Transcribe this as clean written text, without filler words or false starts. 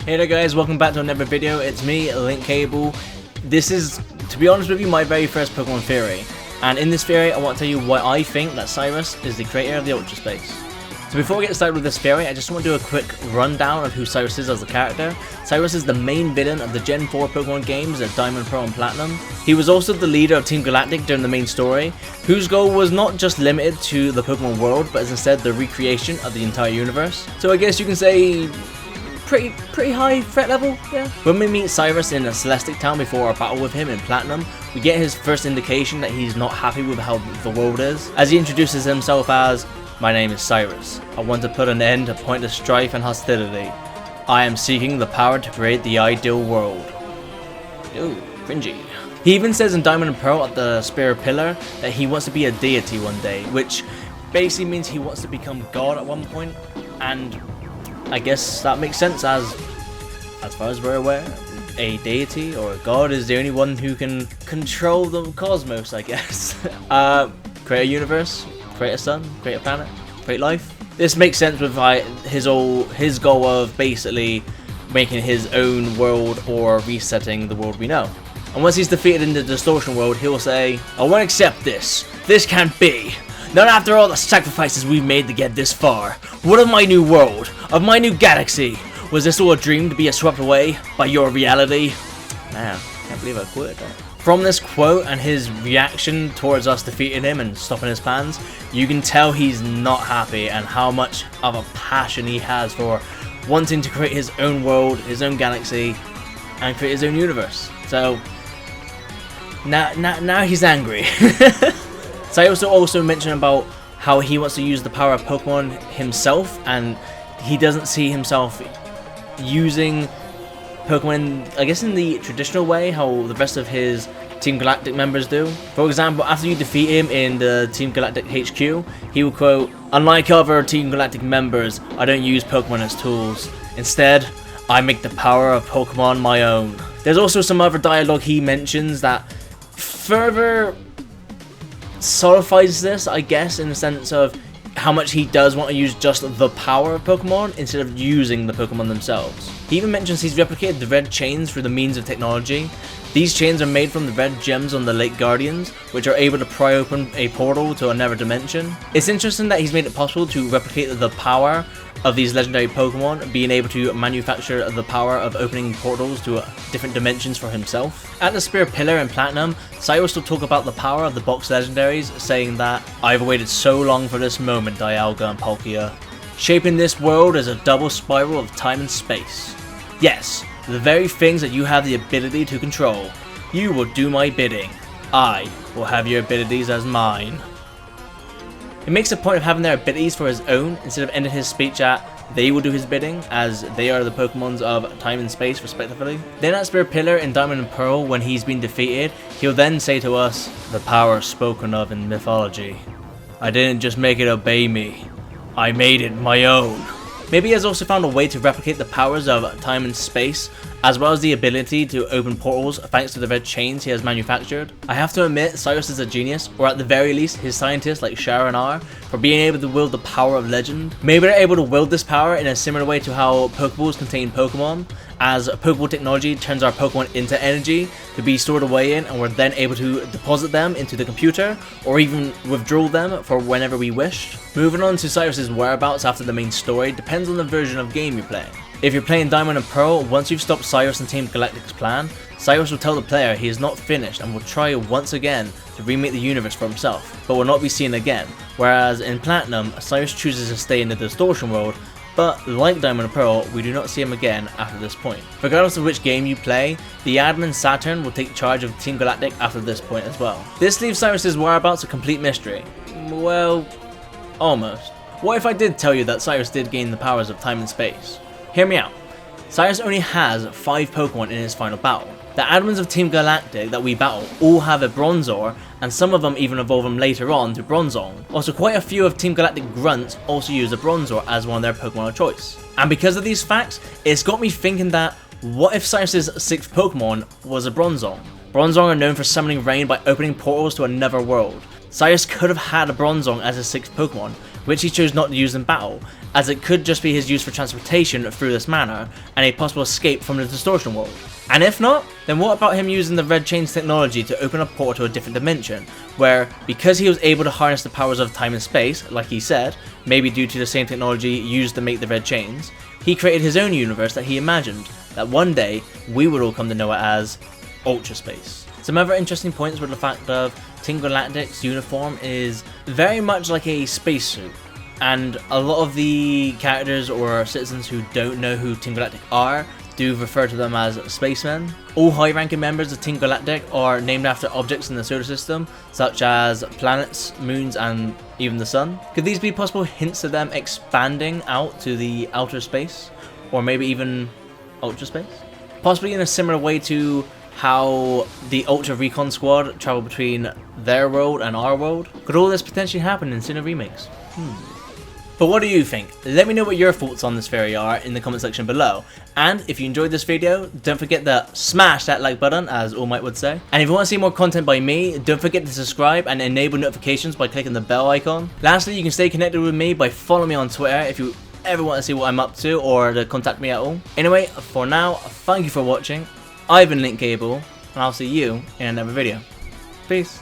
Hey there guys, welcome back to another video. It's me, Link Cable. This is, to be honest with you, my very first Pokemon theory. And in this theory, I want to tell you why I think that Cyrus is the creator of the Ultra Space. So before we get started with this theory, I just want to do a quick rundown of who Cyrus is as a character. Cyrus is the main villain of the Gen 4 Pokemon games of Diamond, Pearl and Platinum. He was also the leader of Team Galactic during the main story, whose goal was not just limited to the Pokemon world, but is instead the recreation of the entire universe. So I guess you can say pretty high threat level, yeah. When we meet Cyrus in a Celestic Town before our battle with him in Platinum, we get his first indication that he's not happy with how the world is, as he introduces himself as, "My name is Cyrus. I want to put an end to pointless strife and hostility. I am seeking the power to create the ideal world." Ooh, cringy. He even says in Diamond and Pearl at the Spirit Pillar that he wants to be a deity one day, which basically means he wants to become God at one point, and I guess that makes sense as far as we're aware, a deity or a god is the only one who can control the cosmos, I guess. Create a universe, create a sun, create a planet, create life. This makes sense with his goal of basically making his own world or resetting the world we know. And once he's defeated in the Distortion world, he'll say, "I won't accept this. This can't be. Not after all the sacrifices we've made to get this far. What of my new world? Of my new galaxy? Was this all a dream to be swept away by your reality?" Man, can't believe I quoted that. From this quote and his reaction towards us defeating him and stopping his plans, you can tell he's not happy and how much of a passion he has for wanting to create his own world, his own galaxy, and create his own universe. So, now he's angry. Cyrus also mentioned about how he wants to use the power of Pokemon himself, and he doesn't see himself using Pokemon, I guess, in the traditional way, how the rest of his Team Galactic members do. For example, after you defeat him in the Team Galactic HQ, he will quote, "Unlike other Team Galactic members, I don't use Pokemon as tools. Instead, I make the power of Pokemon my own." There's also some other dialogue he mentions that further solidifies this, I guess, in the sense of how much he does want to use just the power of Pokemon instead of using the Pokemon themselves. He even mentions he's replicated the red chains through the means of technology. These chains are made from the red gems on the Lake Guardians, which are able to pry open a portal to another dimension. It's interesting that he's made it possible to replicate the power of these legendary Pokemon, being able to manufacture the power of opening portals to different dimensions for himself. At the Spirit Pillar in Platinum, Cyrus will talk about the power of the box legendaries, saying that, "I've waited so long for this moment, Dialga and Palkia. Shaping this world is a double spiral of time and space. Yes, the very things that you have the ability to control. You will do my bidding. I will have your abilities as mine." He makes a point of having their abilities for his own instead of ending his speech at, "They will do his bidding," as they are the Pokemons of time and space respectively. Then at Spirit Pillar in Diamond and Pearl, when he's been defeated, he'll then say to us, "The power spoken of in mythology. I didn't just make it obey me. I made it my own." Maybe he has also found a way to replicate the powers of time and space, as well as the ability to open portals thanks to the red chains he has manufactured. I have to admit, Cyrus is a genius, or at the very least, his scientists like Sharon are, for being able to wield the power of legend. Maybe they're able to wield this power in a similar way to how Pokeballs contain Pokemon, as Pokeball technology turns our Pokemon into energy to be stored away in, and we're then able to deposit them into the computer, or even withdraw them for whenever we wish. Moving on to Cyrus's whereabouts after the main story depends on the version of game you're playing. If you're playing Diamond and Pearl, once you've stopped Cyrus and Team Galactic's plan, Cyrus will tell the player he is not finished and will try once again to remake the universe for himself, but will not be seen again. Whereas in Platinum, Cyrus chooses to stay in the Distortion world, but like Diamond and Pearl, we do not see him again after this point. Regardless of which game you play, the admin Saturn will take charge of Team Galactic after this point as well. This leaves Cyrus's whereabouts a complete mystery. Well, almost. What if I did tell you that Cyrus did gain the powers of time and space? Hear me out. Cyrus only has 5 Pokemon in his final battle. The admins of Team Galactic that we battle all have a Bronzor, and some of them even evolve them later on to Bronzong. Also, quite a few of Team Galactic grunts also use a Bronzor as one of their Pokemon of choice. And because of these facts, it's got me thinking that, what if Cyrus's 6th Pokemon was a Bronzong? Bronzong are known for summoning rain by opening portals to another world. Cyrus could have had a Bronzong as his 6th Pokemon, which he chose not to use in battle, as it could just be his use for transportation through this manner, and a possible escape from the distortion world. And if not, then what about him using the red chains technology to open a portal to a different dimension, where, because he was able to harness the powers of time and space, like he said, maybe due to the same technology used to make the red chains, he created his own universe that he imagined, that one day we would all come to know it as Ultra Space. Some other interesting points were the fact of Team Galactic's uniform is very much like a spacesuit, and a lot of the characters or citizens who don't know who Team Galactic are do refer to them as spacemen. All high-ranking members of Team Galactic are named after objects in the solar system, such as planets, moons, and even the sun. Could these be possible hints of them expanding out to the outer space, or maybe even ultra space? Possibly in a similar way to how the Ultra Recon Squad travel between their world and our world. Could all this potentially happen in Sinnoh Remakes? But what do you think? Let me know what your thoughts on this theory are in the comment section below. And if you enjoyed this video, don't forget to smash that like button, as All Might would say. And if you want to see more content by me, don't forget to subscribe and enable notifications by clicking the bell icon. Lastly, you can stay connected with me by following me on Twitter if you ever want to see what I'm up to or to contact me at all. Anyway, for now, thank you for watching. I've been Link Cable, and I'll see you in another video. Peace.